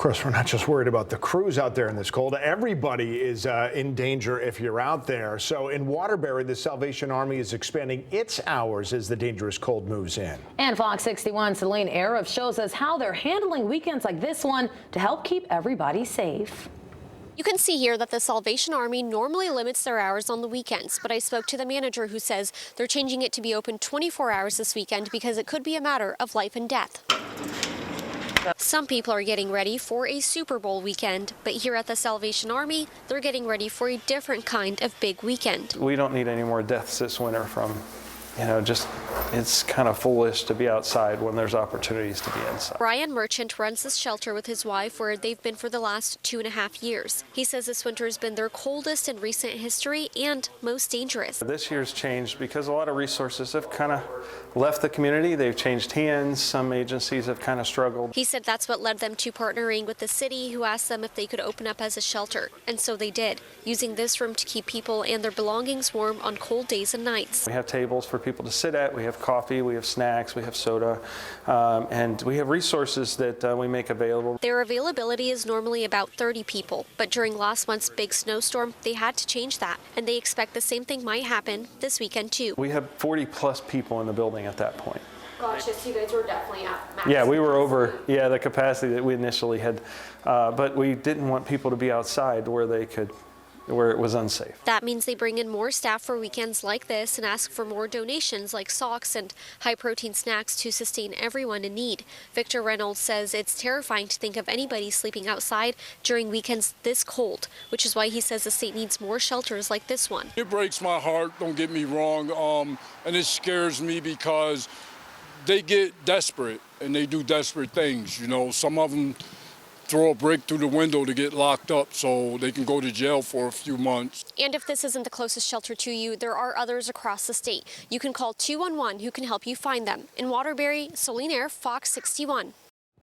Of course, we're not just worried about the crews out there in this cold. Everybody is in danger if you're out there. So in Waterbury, the Salvation Army is expanding its hours as the dangerous cold moves in. And Fox 61's Celine Arab shows us how they're handling weekends like this one to help keep everybody safe. You can see here that the Salvation Army normally limits their hours on the weekends, but I spoke to the manager who says they're changing it to be open 24 hours this weekend because it could be a matter of life and death. Some people are getting ready for a Super Bowl weekend, but here at the Salvation Army, they're getting ready for a different kind of big weekend. We don't need any more deaths this winter from, just it's kind of foolish to be outside when there's opportunities to be inside. Brian Merchant runs this shelter with his wife where they've been for the last 2.5 years. He says this winter has been their coldest in recent history and most dangerous. This year's changed because a lot of resources have kind of left the community. They've changed hands. Some agencies have kind of struggled. He said that's what led them to partnering with the city, who asked them if they could open up as a shelter. And so they did, using this room to keep people and their belongings warm on cold days and nights. We have tables for people to sit at. We have coffee, we have snacks, we have soda, and we have resources that we make available. Their availability is normally about 30 people, but during last month's big snowstorm, they had to change that, and they expect the same thing might happen this weekend too. We have 40 plus people in the building at that point. Gotcha, so you guys were definitely at max. Yeah, we were over the capacity that we initially had, but we didn't want people to be outside where it was unsafe. That means they bring in more staff for weekends like this and ask for more donations like socks and high-protein snacks to sustain everyone in need. Victor Reynolds says it's terrifying to think of anybody sleeping outside during weekends this cold, which is why he says the state needs more shelters like this one. It breaks my heart, don't get me wrong, and it scares me because they get desperate and they do desperate things. Some of them throw a brick through the window to get locked up so they can go to jail for a few months. And if this isn't the closest shelter to you, there are others across the state. You can call 211 who can help you find them. In Waterbury, Celine Air, Fox 61.